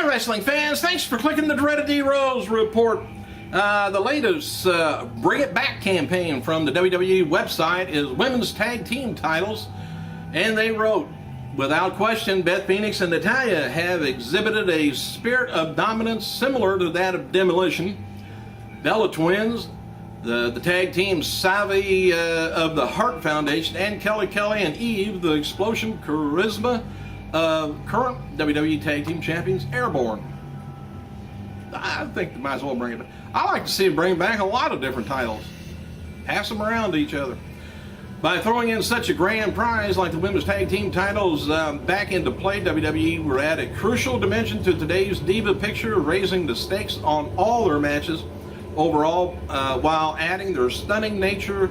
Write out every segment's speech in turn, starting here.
wrestling fans, thanks for clicking the dreaded D-Rose report. The latest Bring It Back campaign from the WWE website is women's tag team titles, and they wrote, without question, Beth Phoenix and Natalya have exhibited a spirit of dominance similar to that of Demolition. Bella Twins, the tag team Savvy of the Hart Foundation, and Kelly and Eve, the explosion charisma of current WWE Tag Team Champions Airborne. I think they might as well bring it back. I like to see them bring back a lot of different titles. Pass them around to each other. By throwing in such a grand prize like the women's tag team titles back into play, WWE were at a crucial dimension to today's Diva picture, raising the stakes on all their matches overall, while adding their stunning nature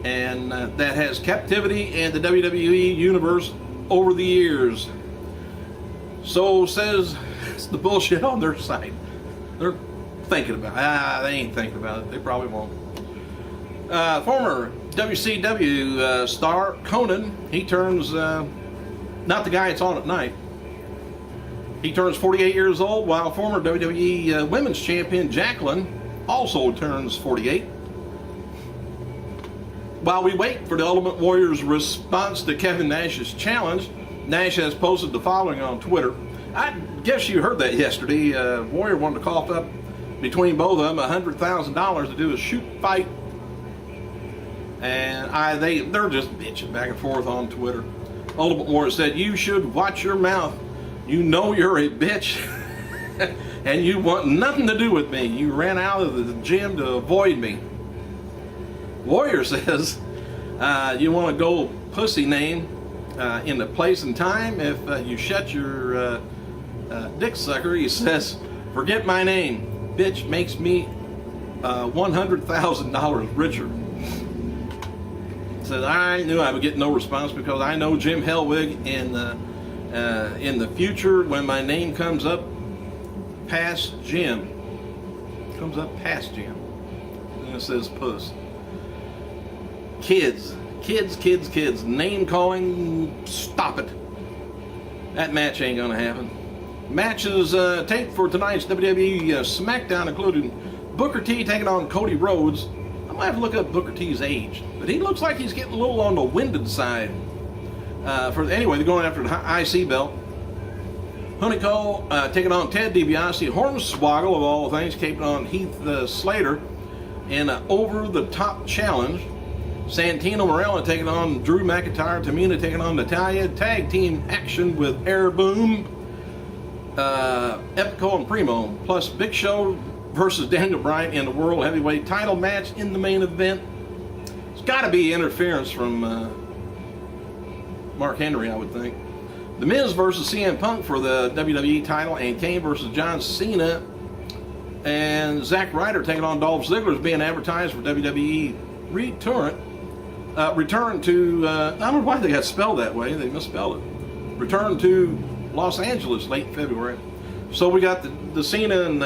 and that has captivity in the WWE universe over the years. So says the bullshit on their site. They're thinking about it. They ain't thinking about it. They probably won't. Former WCW star Conan, he turns, not the guy it's on at night, he turns 48 years old, while former WWE Women's Champion Jacqueline also turns 48. While we wait for the Ultimate Warrior's response to Kevin Nash's challenge, Nash has posted the following on Twitter. I guess you heard that yesterday. Warrior wanted to cough up between both of them $100,000 to do a shoot fight, and they're just bitching back and forth on Twitter. Ultimate Warrior said, "You should watch your mouth. You know you're a bitch, and you want nothing to do with me. You ran out of the gym to avoid me." Warrior says, "You want to go pussy name in the place and time if you shut your dick sucker." He says, "Forget my name. Bitch makes me $100,000 richer." Says, "I knew I would get no response because I know Jim Hellwig in the future when my name comes up past Jim. Comes up past Jim. And it says puss. Kids. Name calling, stop it. That match ain't gonna happen." Matches taped for tonight's WWE SmackDown including Booker T taking on Cody Rhodes. I might have to look up Booker T's age, but he looks like he's getting a little on the winded side. Anyway, they're going after the IC belt. Hunico taking on Ted DiBiase. Hornswoggle, of all things, taking on Heath Slater in an over-the-top challenge. Santino Marella taking on Drew McIntyre. Tamina taking on Natalya. Tag team action with Air Boom, Epico and Primo. Plus Big Show versus Daniel Bryan in the World Heavyweight title match in the main event. It's got to be interference from Mark Henry, I would think. The Miz versus CM Punk for the WWE title, and Kane versus John Cena. And Zack Ryder taking on Dolph Ziggler is being advertised for WWE return to, I don't know why they got spelled that way, they misspelled it. Return to Los Angeles late February. So we got the Cena and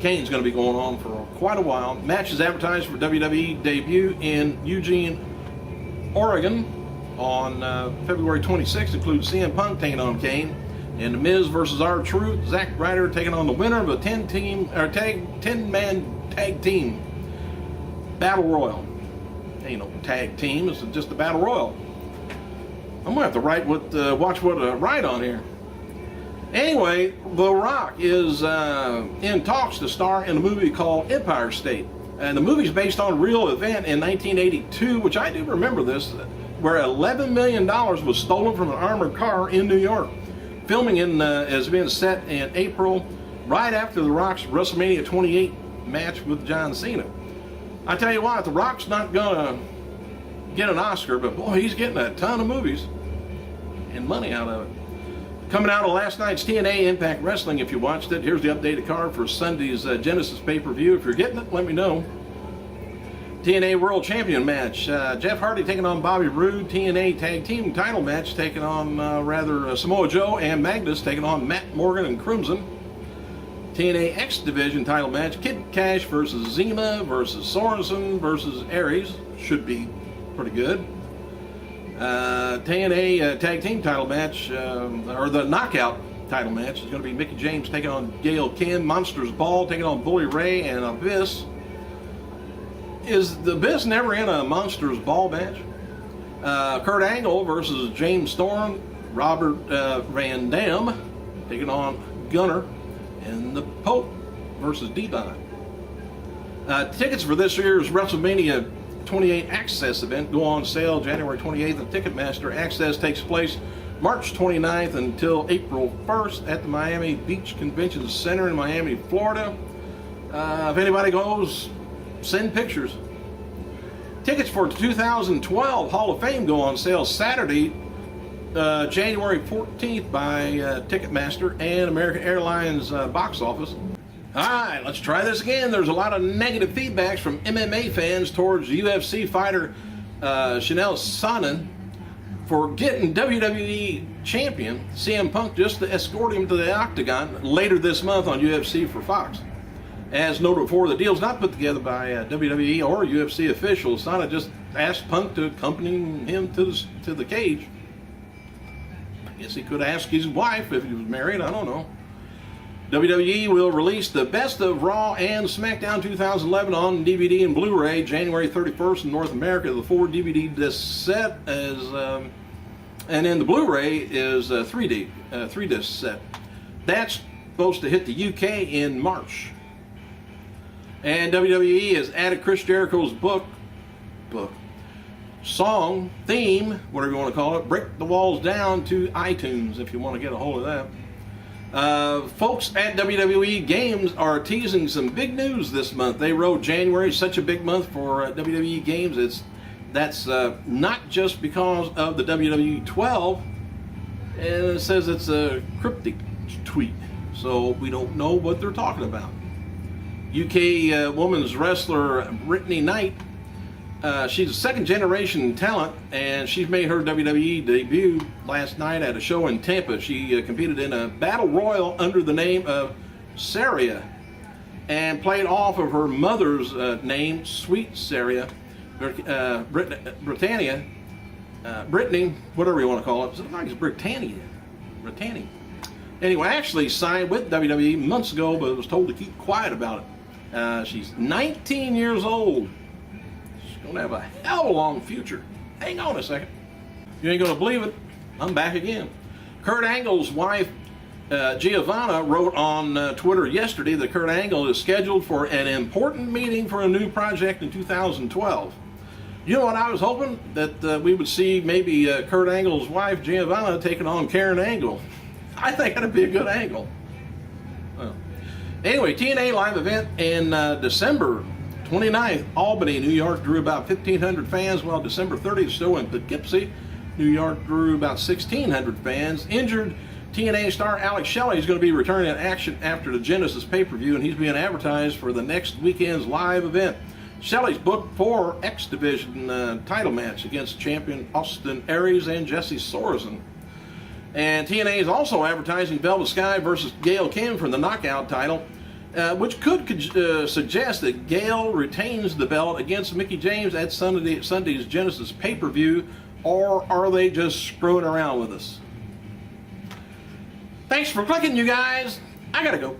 Kane's going to be going on for quite a while. Match is advertised for WWE debut in Eugene, Oregon on February 26th. Includes CM Punk taking on Kane, and The Miz versus R-Truth. Zack Ryder taking on the winner of a 10-man tag team battle royal. Ain't no tag team, it's just a battle royal. I'm gonna have to watch what I write on here. Anyway, The Rock is in talks to star in a movie called Empire State. And the movie's based on a real event in 1982, which I do remember this, where $11 million was stolen from an armored car in New York. Filming has been set in April, right after The Rock's WrestleMania 28 match with John Cena. I tell you what, The Rock's not gonna get an Oscar, but boy, he's getting a ton of movies and money out of it. Coming out of last night's TNA Impact Wrestling, if you watched it, here's the updated card for Sunday's Genesis pay-per-view. If you're getting it, let me know. TNA World Champion match. Jeff Hardy taking on Bobby Roode. TNA Tag Team title match taking on, Samoa Joe and Magnus taking on Matt Morgan and Crimson. TNA X Division title match. Kid Cash versus Zima versus Sorensen versus Aries. Should be pretty good. TNA Tag Team title match, or the Knockout title match is going to be Mickie James taking on Gail Kim, Monsters Ball taking on Bully Ray, and Abyss. Is the Abyss never in a Monsters Ball match? Kurt Angle versus James Storm, Robert Van Dam taking on Gunner, and the Pope versus D-Don. Tickets for this year's WrestleMania 28 Access event go on sale January 28th at Ticketmaster. Access takes place March 29th until April 1st at the Miami Beach Convention Center in Miami, Florida. If anybody goes, send pictures. Tickets for the 2012 Hall of Fame go on sale Saturday, January 14th by Ticketmaster and American Airlines box office. All right, let's try this again. There's a lot of negative feedbacks from MMA fans towards UFC fighter Chanel Sonnen for getting WWE champion CM Punk just to escort him to the octagon later this month on UFC for Fox. As noted before, the deal's not put together by WWE or UFC officials. Sonnen just asked Punk to accompany him to the cage. I guess he could ask his wife if he was married, I don't know. WWE will release the best of Raw and SmackDown 2011 on DVD and Blu-ray January 31st in North America. The 4 DVD disc set is, and then the Blu-ray is a 3 disc set. That's supposed to hit the UK in March. And WWE has added Chris Jericho's song, theme, whatever you want to call it, Break the Walls Down, to iTunes if you want to get a hold of that. Folks at WWE Games are teasing some big news this month. They wrote January is such a big month for WWE Games. That's not just because of the WWE 12, and it says it's a cryptic tweet, so we don't know what they're talking about. UK women's wrestler Brittany Knight, she's a second-generation talent, and she's made her WWE debut last night at a show in Tampa. She competed in a battle royal under the name of Saria and played off of her mother's name, Sweet Saria, Britannia, Brittany, whatever you want to call it. I think it's Britannia. Anyway, I actually signed with WWE months ago, but was told to keep quiet about it. She's 19 years old. Gonna have a hell of a long future. Hang on a second. You ain't gonna believe it. I'm back again. Kurt Angle's wife, Giovanna, wrote on Twitter yesterday that Kurt Angle is scheduled for an important meeting for a new project in 2012. You know what I was hoping? That we would see maybe Kurt Angle's wife, Giovanna, taking on Karen Angle. I think that'd be a good angle. Well, anyway, TNA live event in December 29th, Albany, New York, drew about 1,500 fans, while December 30th show in Poughkeepsie, New York, drew about 1,600 fans. Injured TNA star Alex Shelley is going to be returning in action after the Genesis pay-per-view, and he's being advertised for the next weekend's live event. Shelley's booked for X Division title match against champion Austin Aries and Jesse Sorensen. And TNA is also advertising Velvet Sky versus Gail Kim for the Knockout title, which could suggest that Gail retains the belt against Mickie James at Sunday's Genesis pay-per-view, or are they just screwing around with us? Thanks for clicking, you guys. I gotta go.